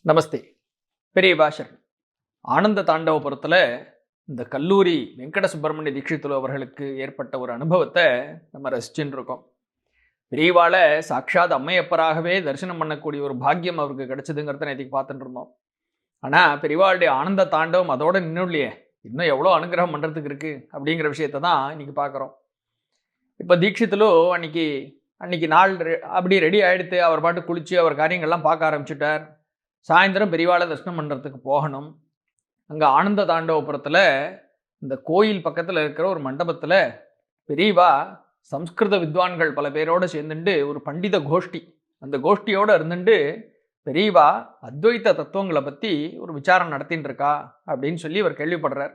நமஸ்தே. பெரிய பாஷர் ஆனந்த தாண்டவபுரத்தில் இந்த கல்லூரி வெங்கட சுப்பிரமணிய தீட்சித்துலு அவர்களுக்கு ஏற்பட்ட ஒரு அனுபவத்தை நம்ம ரசிச்சுன்னு இருக்கோம். பெரியவாள சாட்சாத் அம்மையப்பராகவே தரிசனம் பண்ணக்கூடிய ஒரு பாக்கியம் அவருக்கு கிடைச்சதுங்கிறத நேற்றுக்கு பார்த்துட்டு இருந்தோம். ஆனால் பெரியவாளுடைய ஆனந்த தாண்டவம் அதோட நின்றும் இல்லையே, இன்னும் எவ்வளோ அனுகிரகம் பண்ணுறதுக்கு இருக்குது அப்படிங்கிற விஷயத்த தான் இன்னைக்கு பார்க்குறோம். இப்போ தீட்சித்துலு அன்னைக்கு நாள் அப்படி ரெடி ஆகிடுத்து, அவர் பாட்டு குளித்து அவர் காரியங்கள்லாம் பார்க்க ஆரம்பிச்சுட்டார். சாயந்தரம் பெரியவாளை தரிசனம் பண்ணுறதுக்கு போகணும். அங்கே ஆனந்த தாண்டவபுரத்தில் இந்த கோயில் பக்கத்தில் இருக்கிற ஒரு மண்டபத்தில் பெரியவா சம்ஸ்கிருத வித்வான்கள் பல பேரோடு சேர்ந்துட்டு ஒரு பண்டித கோஷ்டி, அந்த கோஷ்டியோடு இருந்துட்டு பெரியவா அத்வைத்த தத்துவங்களை பற்றி ஒரு விசாரம் நடத்தின்னு இருக்கா அப்படின்னு சொல்லி அவர் கேள்விப்படுறார்.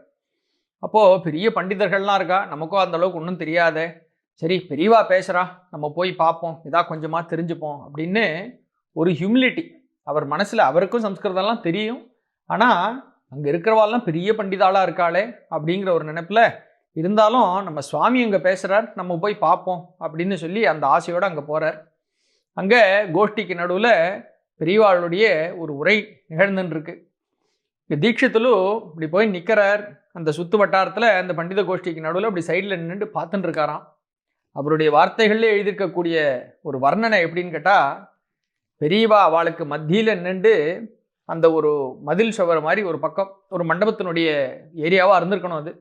அப்போது பெரிய பண்டிதர்கள்லாம் இருக்கா, நமக்கும் அந்த அளவுக்கு ஒன்றும் தெரியாதே, சரி பெரியவா பேசுகிறா, நம்ம போய் பார்ப்போம், இதாக கொஞ்சமாக தெரிஞ்சுப்போம் அப்படின்னு ஒரு ஹியூமிலிட்டி அவர் மனசில். அவருக்கும் சம்ஸ்கிருதம்லாம் தெரியும், ஆனால் அங்கே இருக்கிறவாள்லாம் பெரிய பண்டிதாளாக இருக்காளே அப்படிங்கிற ஒரு நினைப்பில் இருந்தாலும் நம்ம சுவாமி அங்கே பேசுகிறார், நம்ம போய் பார்ப்போம் அப்படின்னு சொல்லி அந்த ஆசையோடு அங்கே போகிறார். அங்கே கோஷ்டிக்கு நடுவில் பெரியவாளுடைய ஒரு உரை நிகழ்ந்துருக்கு. இங்கே தீட்சித்துலு இப்படி போய் நிற்கிறார். அந்த சுற்று வட்டாரத்தில் அந்த பண்டித கோஷ்டிக்கு நடுவில் அப்படி சைடில் நின்று பார்த்துட்டு இருக்காராம். அவருடைய வார்த்தைகளில் எழுதியிருக்கக்கூடிய ஒரு வர்ணனை எப்படின்னு கேட்டால், பெரியவா அவளுக்கு மத்தியில் நின்று அந்த ஒரு மதில் சுவர் மாதிரி ஒரு பக்கம் ஒரு மண்டபத்தினுடைய ஏரியாவாக இருந்திருக்கணும். அது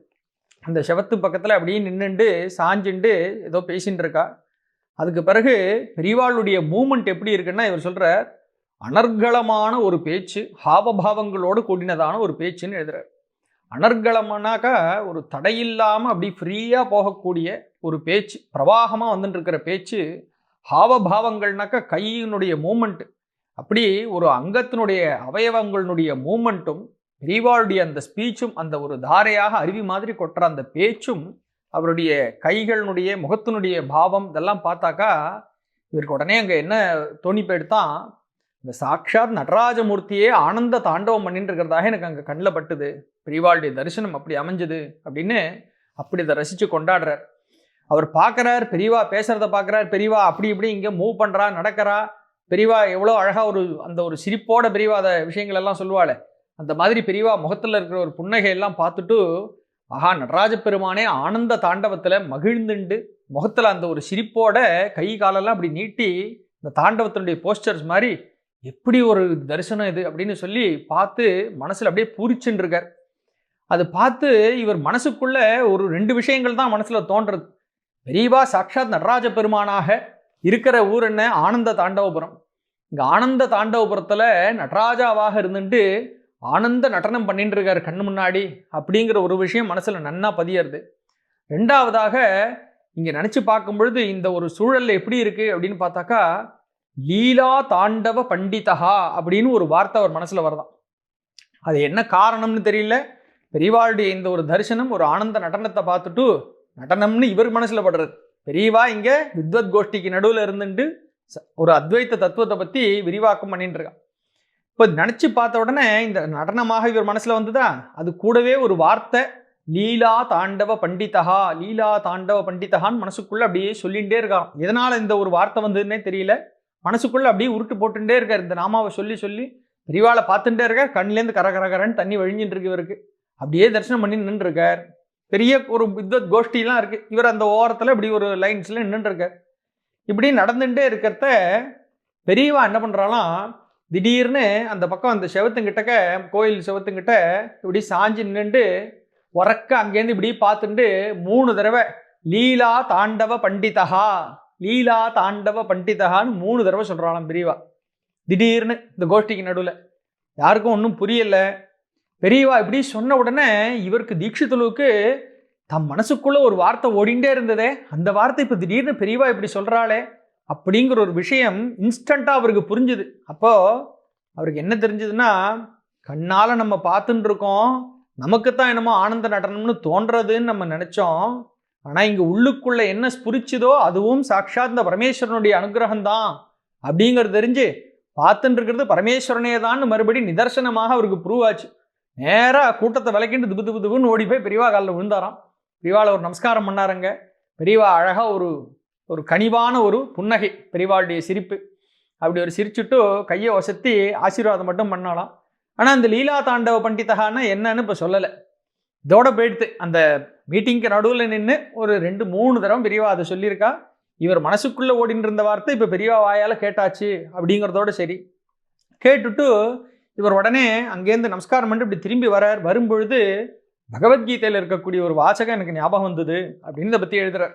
அந்த செவத்து பக்கத்தில் அப்படியே நின்றுண்டு சாஞ்சுண்டு ஏதோ பேசின்னு இருக்கா. அதுக்கு பிறகு பெரியவாளுடைய மூமெண்ட் எப்படி இருக்குன்னா, இவர் சொல்கிற அனர்களமான ஒரு பேச்சு, ஹாவபாவங்களோடு கூடினதான ஒரு பேச்சுன்னு எழுதுறார். அனர்களமானாக்கா ஒரு தடையில்லாமல் அப்படி ஃப்ரீயாக போகக்கூடிய ஒரு பேச்சு, பிரவாகமாக வந்துட்டு இருக்கிற பேச்சு. ஹாவபாவங்கள்னாக்கா கையினுடைய மூமெண்ட்டு, அப்படி ஒரு அங்கத்தினுடைய அவயவங்களுடைய மூமெண்ட்டும் பெரியவாளுடைய அந்த ஸ்பீச்சும் அந்த ஒரு தாரையாக அருவி மாதிரி கொட்டுற அந்த பேச்சும் அவருடைய கைகளினுடைய முகத்தினுடைய பாவம் இதெல்லாம் பார்த்தாக்கா இவருக்கு உடனே அங்கே என்ன தோணி போயிடுதான், இந்த சாட்சாத் நடராஜமூர்த்தியே ஆனந்த தாண்டவம் பண்ணிட்டு இருக்கிறதாக எனக்கு அங்கே கண்ணில் பட்டுது, பெரியவாளுடைய தரிசனம் அப்படி அமைஞ்சது அப்படின்னு அப்படி இதை ரசித்து கொண்டாடுறார். அவர் பார்க்குறார், பெரியவா பேசுகிறத பார்க்குறார், பெரியவா அப்படி இப்படி இங்கே மூவ் பண்ணுறா, நடக்கிறா, பெரியவா எவ்வளோ அழகாக அந்த ஒரு சிரிப்போட பெரியவா அதை விஷயங்கள் எல்லாம் சொல்லுவாள். அந்த மாதிரி பெரியவா முகத்தில் இருக்கிற ஒரு புன்னகையெல்லாம் பார்த்துட்டு, ஆஹா நடராஜ பெருமானே ஆனந்த தாண்டவத்தில் மகிழ்ந்துண்டு முகத்தில் அந்த ஒரு சிரிப்போட கை காலெல்லாம் அப்படி நீட்டி இந்த தாண்டவத்தினுடைய போஸ்டர்ஸ் மாதிரி எப்படி ஒரு தரிசனம் இது அப்படின்னு சொல்லி பார்த்து மனசில் அப்படியே பூரிச்சுன்னு இருக்கார். அது பார்த்து இவர் மனசுக்குள்ள ஒரு 2 விஷயங்கள் தான் மனசில் தோன்றது. பெரியவா சாட்சாத் நடராஜ பெருமானாக இருக்கிற ஊர் என்ன, ஆனந்த தாண்டவபுரம். இங்கே ஆனந்த தாண்டவபுரத்தில் நடராஜாவாக இருந்துட்டு ஆனந்த நடனம் பண்ணிட்டு இருக்கார் கண்ணு முன்னாடி அப்படிங்கிற ஒரு விஷயம் மனசில் நன்னா பதியறது. 2வதாக இங்கே நினச்சி பார்க்கும் பொழுது இந்த ஒரு சூழலில் எப்படி இருக்குது அப்படின்னு பார்த்தாக்கா, லீலா தாண்டவ பண்டிதா அப்படின்னு ஒரு வார்த்தை அவர் மனசில் வரதான். அது என்ன காரணம்னு தெரியல, பெரியவாளுடைய இந்த ஒரு தரிசனம் ஒரு ஆனந்த நடனத்தை பார்த்துட்டு நடனம்னு இவர் மனசில் படுறது. பெரியவா இங்கே வித்வத் கோஷ்டிக்கு நடுவில் இருந்துட்டு ஒரு அத்வைத்த தத்துவத்தை பற்றி விரிவாக்கம் பண்ணிட்டு இருக்கான். இப்போ நினச்சி பார்த்த உடனே இந்த நடனமாக இவர் மனசில் வந்துதா, அது கூடவே ஒரு வார்த்தை லீலா தாண்டவ பண்டிதா, லீலா தாண்டவ பண்டிதகான்னு மனசுக்குள்ளே அப்படியே சொல்லிகிட்டே இருக்கான். எதனால் இந்த ஒரு வார்த்தை வந்ததுன்னே தெரியல, மனசுக்குள்ளே அப்படியே உருட்டு போட்டுட்டே இருக்கார். இந்த நாமாவை சொல்லி சொல்லி பெரியவாளை பார்த்துட்டே இருக்கார். கண்ணிலேருந்து கரகரன்னு தண்ணி வழிஞ்சின்னு இருக்கு இவருக்கு. அப்படியே தரிசனம் பண்ணி நின்றுருக்கார். பெரிய ஒரு வித்வத் கோஷ்டிலாம் இருக்குது, இவர் அந்த ஓரத்தில் இப்படி ஒரு லைன்ஸில் நின்றுருக்கார். இப்படி நடந்துகிட்டே இருக்கிறத பெரியவா என்ன பண்ணுறாலாம், திடீர்னு அந்த பக்கம் அந்த செவத்துங்கிட்டக்க கோயில் செவத்துங்கிட்ட இப்படி சாஞ்சி நின்றுட்டு உறக்க அங்கேருந்து இப்படி பார்த்துட்டு 3 தடவை லீலா தாண்டவ பண்டிதா, லீலா தாண்டவ பண்டிதகான்னு 3 தடவை சொல்கிறாளாம் பெரியவா. திடீர்னு இந்த கோஷ்டிக்கு நடுவில் யாருக்கும் ஒன்றும் புரியலை. பெரியவா இப்படி சொன்ன உடனே இவருக்கு தீட்சித்துலுவுக்கு தம் மனசுக்குள்ளே ஒரு வார்த்தை ஓடிண்டே இருந்ததே, அந்த வார்த்தை இப்போ திடீர்னு பெரியவா இப்படி சொல்கிறாளே அப்படிங்கிற ஒரு விஷயம் இன்ஸ்டண்ட்டாக அவருக்கு புரிஞ்சுது. அப்போது அவருக்கு என்ன தெரிஞ்சதுன்னா, கண்ணால் நம்ம பார்த்துட்டு இருக்கோம், நமக்குத்தான் என்னமோ ஆனந்த நடனம்னு தோன்றதுன்னு நம்ம நினச்சோம், ஆனால் இங்கே உள்ளுக்குள்ளே என்ன ஸ்புரிச்சுதோ அதுவும் சாட்சாத் இந்த பரமேஸ்வரனுடைய அனுகிரகம்தான் அப்படிங்கிறது தெரிஞ்சு பார்த்துட்டு இருக்கிறது பரமேஸ்வரனே தான் மறுபடி நிதர்சனமாக அவருக்கு ப்ரூவ் ஆச்சு. நேராக கூட்டத்தை விளக்கிட்டு துபுன்னு ஓடி போய் பெரியவா காலில் விழுந்தாராம். பெரியவாளை ஒரு நமஸ்காரம் பண்ணாருங்க. பெரியவா அழகாக ஒரு கனிவான ஒரு புன்னகை, பெரியவாளுடைய சிரிப்பு. அப்படி ஒரு சிரிச்சுட்டு கையை ஒசத்தி ஆசீர்வாதம் மட்டும் பண்ணாலாம். ஆனால் அந்த லீலா தாண்டவ பண்டிதகான்னா என்னன்னு இப்போ சொல்லலை. இதோட போயிடுத்து. அந்த மீட்டிங்க்கு நடுவில் நின்று ஒரு 2-3 தடவை பெரியவா அதை சொல்லியிருக்கா. இவர் மனசுக்குள்ளே ஓடின்னு இருந்த வார்த்தை இப்போ பெரியவா வாயால் கேட்டாச்சு அப்படிங்கிறதோட சரி. கேட்டுட்டு இவர் உடனே அங்கேருந்து நமஸ்காரம் பண்ணிட்டு இப்படி திரும்பி வரும்பொழுது பகவத்கீதையில் இருக்கக்கூடிய ஒரு வாசகம் எனக்கு ஞாபகம் வந்தது அப்படின்னு இதை பற்றி எழுதுறார்.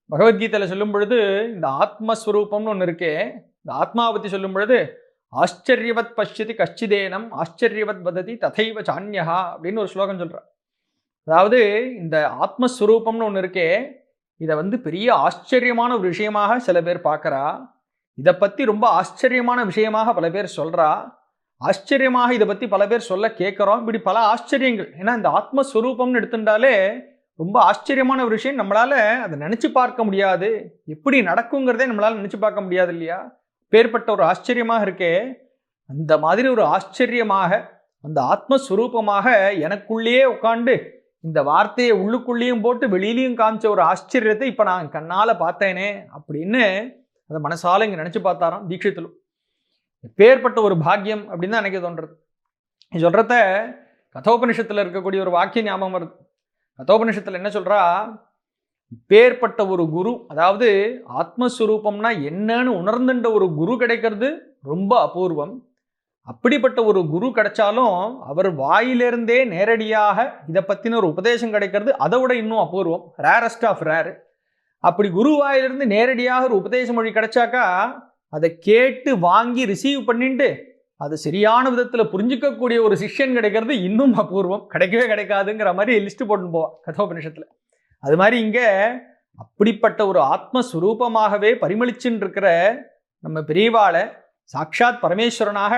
பகவத்கீதையில் சொல்லும் பொழுது இந்த ஆத்மஸ்வரூபம்னு ஒன்று இருக்கே, இந்த ஆத்மாவை பற்றி சொல்லும் பொழுது ஆச்சரியவத் பஷ்யதி கஷ்டிதேனம் ஆச்சரியவத் வததி ததைவ சான்யஹா அப்படின்னு ஒரு ஸ்லோகம் சொல்கிறார். அதாவது இந்த ஆத்மஸ்வரூபம்னு ஒன்று இருக்கே, இதை பெரிய ஆச்சரியமான ஒரு விஷயமாக சில பேர் பார்க்குறா. இதை பற்றி ரொம்ப ஆச்சரியமான விஷயமாக பல பேர் சொல்கிறா. ஆச்சரியமாக இதை பற்றி பல பேர் சொல்ல கேட்குறோம். இப்படி பல ஆச்சரியங்கள். ஏன்னா இந்த ஆத்மஸ்வரூபம்னு எடுத்துட்டாலே ரொம்ப ஆச்சரியமான ஒரு விஷயம். நம்மளால் அதை நினச்சி பார்க்க முடியாது. எப்படி நடக்குங்கிறதே நம்மளால் நினச்சி பார்க்க முடியாது இல்லையா? பேர்பட்ட ஒரு ஆச்சரியமாக இருக்கே, அந்த மாதிரி ஒரு ஆச்சரியமாக அந்த ஆத்மஸ்வரூபமாக எனக்குள்ளேயே உட்காந்து இந்த வார்த்தையை உள்ளுக்குள்ளேயும் போட்டு வெளியிலையும் காமிச்ச ஒரு ஆச்சரியத்தை இப்போ நான் கண்ணால் பார்த்தேனே அப்படின்னு அதை மனசால இங்கே நினச்சி பார்த்தாராம் தீட்சித்திலும். பேர்பட்ட ஒரு பாக்கியம் அப்படின்னு தான் எனக்கு தோன்றது. சொல்கிறத கதோபனிஷத்தில் இருக்கக்கூடிய ஒரு வாக்கியம் ஞாபகம் வருது. கதோபனிஷத்தில் என்ன சொல்கிறா, பேர்பட்ட ஒரு குரு, அதாவது ஆத்மஸ்வரூபம்னா என்னன்னு உணர்ந்துட்ட ஒரு குரு கிடைக்கிறது ரொம்ப அபூர்வம். அப்படிப்பட்ட ஒரு குரு கிடைச்சாலும் அவர் வாயிலிருந்தே நேரடியாக இதை பற்றின ஒரு உபதேசம் கிடைக்கிறது அதை விட இன்னும் அபூர்வம், ரேரஸ்ட் ஆஃப் ரேர். அப்படி குரு வாயிலிருந்து நேரடியாக ஒரு உபதேச மொழி கிடைச்சாக்கா அதை கேட்டு வாங்கி ரிசீவ் பண்ணிட்டு அது சரியான விதத்தில் புரிஞ்சிக்கக்கூடிய ஒரு சிஷ்யன் கிடைக்கிறது இன்னும் அபூர்வம், கிடைக்கவே கிடைக்காதுங்கிற மாதிரி லிஸ்ட்டு போட்டு போவா கதோபனிஷத்தில். அது மாதிரி இங்கே அப்படிப்பட்ட ஒரு ஆத்மஸ்வரூபமாகவே பரிமளிச்சுன்னு இருக்கிற நம்ம பெரியவாளை சாட்சாத் பரமேஸ்வரனாக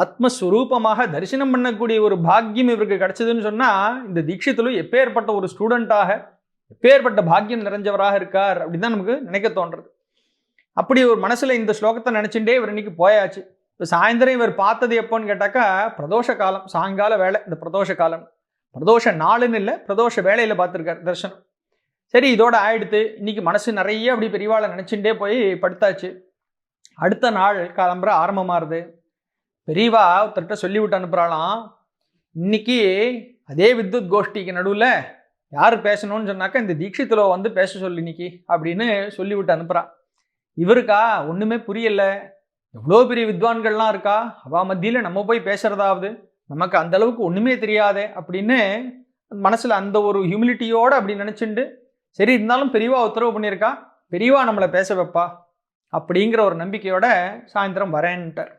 ஆத்மஸ்வரூபமாக தரிசனம் பண்ணக்கூடிய ஒரு பாக்கியம் இவருக்கு கிடைச்சதுன்னு சொன்னால் இந்த தீட்சித்திலும் எப்பேற்பட்ட ஒரு ஸ்டூடெண்ட்டாக எப்பேற்பட்ட பாக்கியம் நிறைஞ்சவராக இருக்கார் அப்படின்னு தான் நமக்கு நினைக்க தோன்றது. அப்படி ஒரு மனசில் இந்த ஸ்லோகத்தை நினச்சிட்டே இவர் இன்னைக்கு போயாச்சு. இப்போ சாயந்தரம் இவர் பார்த்தது எப்போன்னு கேட்டாக்கா பிரதோஷ காலம், சாயங்கால வேலை. இந்த பிரதோஷ காலம் பிரதோஷ நாளுன்னு இல்லை, பிரதோஷ வேலையில் பார்த்துருக்கார் தரிசனம். சரி, இதோட ஆயிடுத்து. இன்னைக்கு மனசு நிறைய அப்படி பெரியவாளை நினச்சிட்டே போய் படுத்தாச்சு. அடுத்த நாள் காலம்புற ஆரம்பமாகுது. பெரியவா ஒருத்தர்கிட்ட சொல்லிவிட்டு அனுப்புகிறாளாம், இன்னைக்கு அதே வித்யுத் கோஷ்டிக்கு நடுவில் யார் பேசணும்னு சொன்னாக்கா இந்த தீட்சித்தில் பேச சொல்லு இன்னைக்கு அப்படின்னு சொல்லிவிட்டு அனுப்புகிறான். இவருக்கா ஒன்றுமே புரியல. எவ்வளோ பெரிய வித்வான்கள்லாம் இருக்கா, அவள் மத்தியில் நம்ம போய் பேசுகிறதாவது, நமக்கு அந்த அளவுக்கு ஒன்றுமே தெரியாதே அப்படின்னு மனசில் அந்த ஒரு ஹியூமிலிட்டியோடு அப்படி நினச்சிண்டு, சரி இருந்தாலும் பெரியவா உத்தரவு பண்ணியிருக்கா, பெரியவா நம்மளை பேச வைப்பா அப்படிங்கிற ஒரு நம்பிக்கையோட சாயந்தரம் வரேன்ட்டார்.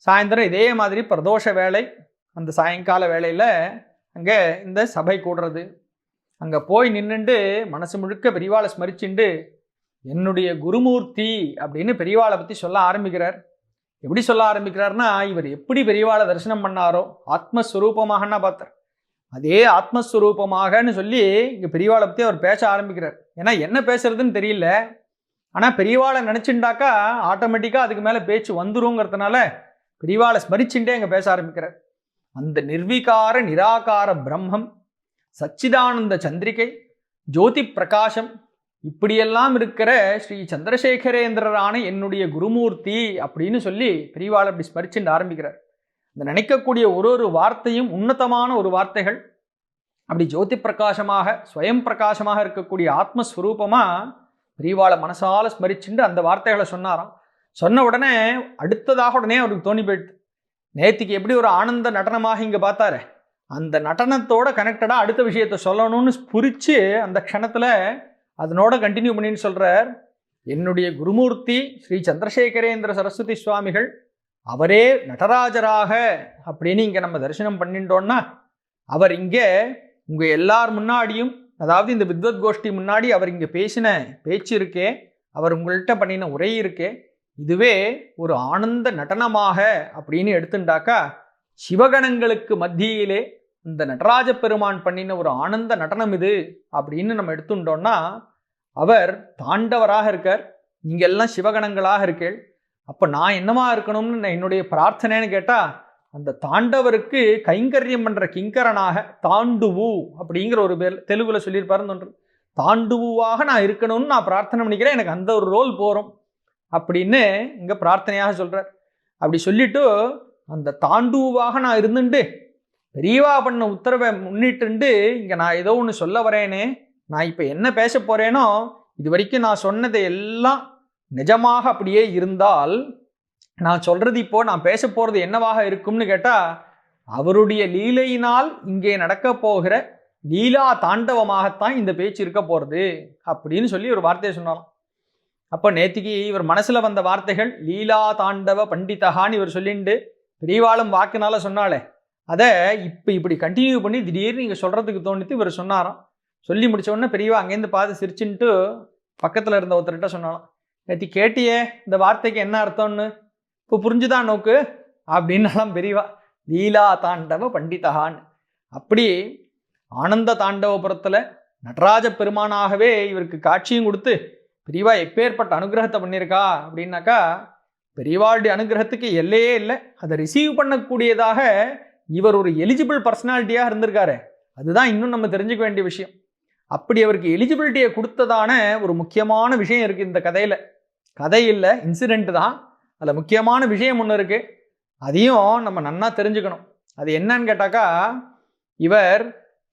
சாயந்தரம் இதே மாதிரி பிரதோஷ வேலை, அந்த சாயங்கால வேலையில் அங்கே இந்த சபை கூடுறது. அங்கே போய் நின்றுண்டு மனசு முழுக்க பெரியவாளை ஸ்மரிச்சுண்டு என்னுடைய குருமூர்த்தி அப்படின்னு பெரியவாளை பற்றி சொல்ல ஆரம்பிக்கிறார். எப்படி சொல்ல ஆரம்பிக்கிறார்னா, இவர் எப்படி பெரியவாளை தரிசனம் பண்ணாரோ ஆத்மஸ்வரூபமாகனா பார்த்தார், அதே ஆத்மஸ்வரூபமாகன்னு சொல்லி இங்கே பெரியவாளை பற்றி அவர் பேச ஆரம்பிக்கிறார். ஏன்னா என்ன பேசுறதுன்னு தெரியல, ஆனால் பெரியவாளை நினச்சிண்டாக்கா ஆட்டோமேட்டிக்காக அதுக்கு மேலே பேச்சு வந்துருங்கிறதுனால பெரியவாளை ஸ்மரிச்சுட்டே அங்கே பேச ஆரம்பிக்கிறார். அந்த நிர்விகார நிராகார பிரம்மம், சச்சிதானந்த சந்திரிகை, ஜோதி பிரகாசம், இப்படியெல்லாம் இருக்கிற ஸ்ரீ சந்திரசேகரேந்திரரான என்னுடைய குருமூர்த்தி அப்படின்னு சொல்லி பெரியவாளை அப்படி ஸ்மரிச்சுட்டு ஆரம்பிக்கிறார். இந்த நினைக்கக்கூடிய ஒரு வார்த்தையும் உன்னதமான ஒரு வார்த்தைகள். அப்படி ஜோதி பிரகாசமாக ஸ்வயம் பிரகாசமாக இருக்கக்கூடிய ஆத்மஸ்வரூபமாக பெரியவாளை மனசால ஸ்மரிச்சுட்டு அந்த வார்த்தைகளை சொன்னாராம். சொன்ன உடனே அடுத்ததாக உடனே அவருக்கு தோணி போயிடுது, நேத்திக்கு எப்படி ஒரு ஆனந்த நடனமாக இங்கே பார்த்தாரு, அந்த நடனத்தோட கனெக்டடாக அடுத்த விஷயத்தை சொல்லணும்னு புரிச்சு அந்த க்ஷணத்தில் அதனோட கண்டினியூ பண்ணின்னு சொல்கிறார். என்னுடைய குருமூர்த்தி ஸ்ரீ சந்திரசேகரேந்திர சரஸ்வதி சுவாமிகள், அவரே நடராஜராக அப்படின்னு இங்கே நம்ம தரிசனம் பண்ணிட்டோன்னா அவர் இங்கே உங்கள் எல்லார் முன்னாடியும், அதாவது இந்த வித்வத் கோஷ்டி முன்னாடி அவர் இங்கே பேசின பேச்சு இருக்கே, அவர் உங்கள்கிட்ட பண்ணின உரை இருக்கே, இதுவே ஒரு ஆனந்த நடனமாக அப்படின்னு எடுத்துட்டாக்கா சிவகணங்களுக்கு மத்தியிலே இந்த நடராஜ பெருமான் பண்ணின ஒரு ஆனந்த நடனம் இது அப்படின்னு நம்ம எடுத்துட்டோம்னா அவர் தாண்டவராக இருக்கார், நீங்கள் எல்லாம் சிவகணங்களாக இருக்கேள். அப்போ நான் என்னவா இருக்கணும்னு என்னுடைய பிரார்த்தனைன்னு கேட்டால் அந்த தாண்டவருக்கு கைங்கரியம் பண்ணுற கிங்கரனாக தாண்டுவு அப்படிங்கிற ஒரு பேர் தெலுங்குல சொல்லியிருப்பாருன்னு ஒன்று, தாண்டுவாக நான் இருக்கணும்னு நான் பிரார்த்தனை பண்ணிக்கிறேன், எனக்கு அந்த ஒரு ரோல் போகிறோம் அப்படின்னு இங்கே பிரார்த்தனையாக சொல்கிறார். அப்படி சொல்லிட்டு அந்த தாண்டூவாக நான் இருந்துண்டு பெரியவா பண்ண உத்தரவை முன்னிட்டு இங்கே நான் ஏதோ ஒன்று சொல்ல வரேனே, நான் இப்போ என்ன பேச போகிறேனோ இது வரைக்கும் நான் சொன்னதை எல்லாம் நிஜமாக அப்படியே இருந்தால் நான் சொல்கிறது இப்போது நான் பேச போகிறது என்னவாக இருக்கும்னு கேட்டால் அவருடைய லீலையினால் இங்கே நடக்க போகிற லீலா தாண்டவமாகத்தான் இந்த பேச்சு இருக்க போகிறது அப்படின்னு சொல்லி ஒரு வார்த்தையை சொன்னாலும். அப்போ நேத்திக்கு இவர் மனசில் வந்த வார்த்தைகள் லீலா தாண்டவ பண்டிதகான்னு இவர் சொல்லிண்டு பெரியவாளும் வாக்குனால சொன்னாலே அதை இப்போ இப்படி கண்டினியூ பண்ணி திடீர்னு இங்கே சொல்கிறதுக்கு தோணித்து இவர் சொன்னாராம். சொல்லி முடிச்ச உடனே பெரியவா அங்கேருந்து பார்த்து சிரிச்சுன்ட்டு பக்கத்தில் இருந்த ஒருத்தர்கிட்ட சொன்னாலும், நேற்று கேட்டியே இந்த வார்த்தைக்கு என்ன அர்த்தம்னு, இப்போ புரிஞ்சுதான் நோக்கு அப்படின்னாலாம் பெரியவா. லீலா தாண்டவ பண்டிதகான். அப்படி ஆனந்த தாண்டவபுரத்தில் நடராஜ பெருமானாகவே இவருக்கு காட்சியும் கொடுத்து பெரியவா எப்பேற்பட்ட அனுகிரகத்தை பண்ணியிருக்கா அப்படின்னாக்கா பெரியவாளுடைய அனுகிரகத்துக்கு எல்லையே இல்லை. அதை ரிசீவ் பண்ணக்கூடியதாக இவர் ஒரு எலிஜிபிள் பர்சனாலிட்டியாக இருந்திருக்காரு. அதுதான் இன்னும் நம்ம தெரிஞ்சுக்க வேண்டிய விஷயம். அப்படி அவருக்கு எலிஜிபிலிட்டியை கொடுத்ததான ஒரு முக்கியமான விஷயம் இருக்குது இந்த கதையில். கதை இல்லை, இன்சிடெண்ட் தான். அதில் முக்கியமான விஷயம் ஒன்று இருக்குது. அதையும் நம்ம நன்னா தெரிஞ்சுக்கணும். அது என்னன்னு கேட்டாக்கா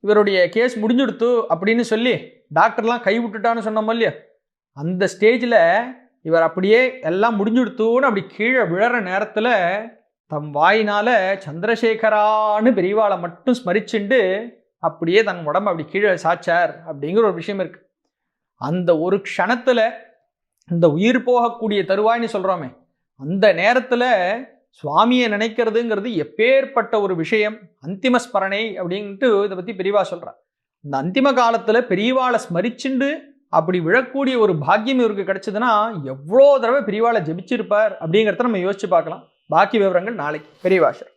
இவருடைய கேஸ் முடிஞ்சுடுத்து அப்படின்னு சொல்லி டாக்டர்லாம் கை விட்டுட்டான்னு சொன்னோம் இல்லையா, அந்த ஸ்டேஜில் இவர் அப்படியே எல்லாம் முடிஞ்சுடுத்துன்னு அப்படி கீழே விழற நேரத்தில் தம் வாயினால் சந்திரசேகரான்னு பெரியவாளை மட்டும் ஸ்மரிச்சுண்டு அப்படியே தன் உடம்பு அப்படி கீழே சாச்சார் அப்படிங்கிற ஒரு விஷயம் இருக்குது. அந்த ஒரு க்ஷணத்தில் இந்த உயிர் போகக்கூடிய தருவாய்னு சொல்கிறோமே, அந்த நேரத்தில் சுவாமியை நினைக்கிறதுங்கிறது எப்பேற்பட்ட ஒரு விஷயம். அந்திம ஸ்மரணை அப்படின்ட்டு இதை பற்றி பெரியவா சொல்கிறார். இந்த அந்திம காலத்தில் பெரியவாளை ஸ்மரிச்சுண்டு அப்படி விழக்கூடிய ஒரு பாக்கியம் இவருக்கு கிடைச்சதுன்னா எவ்வளோ தடவை பெரியவாளை ஜெபிச்சிருப்பார் அப்படிங்கிறத நம்ம யோசிச்சு பார்க்கலாம். பாக்கி விவரங்கள் நாளைக்கு. பெரியவாசர்.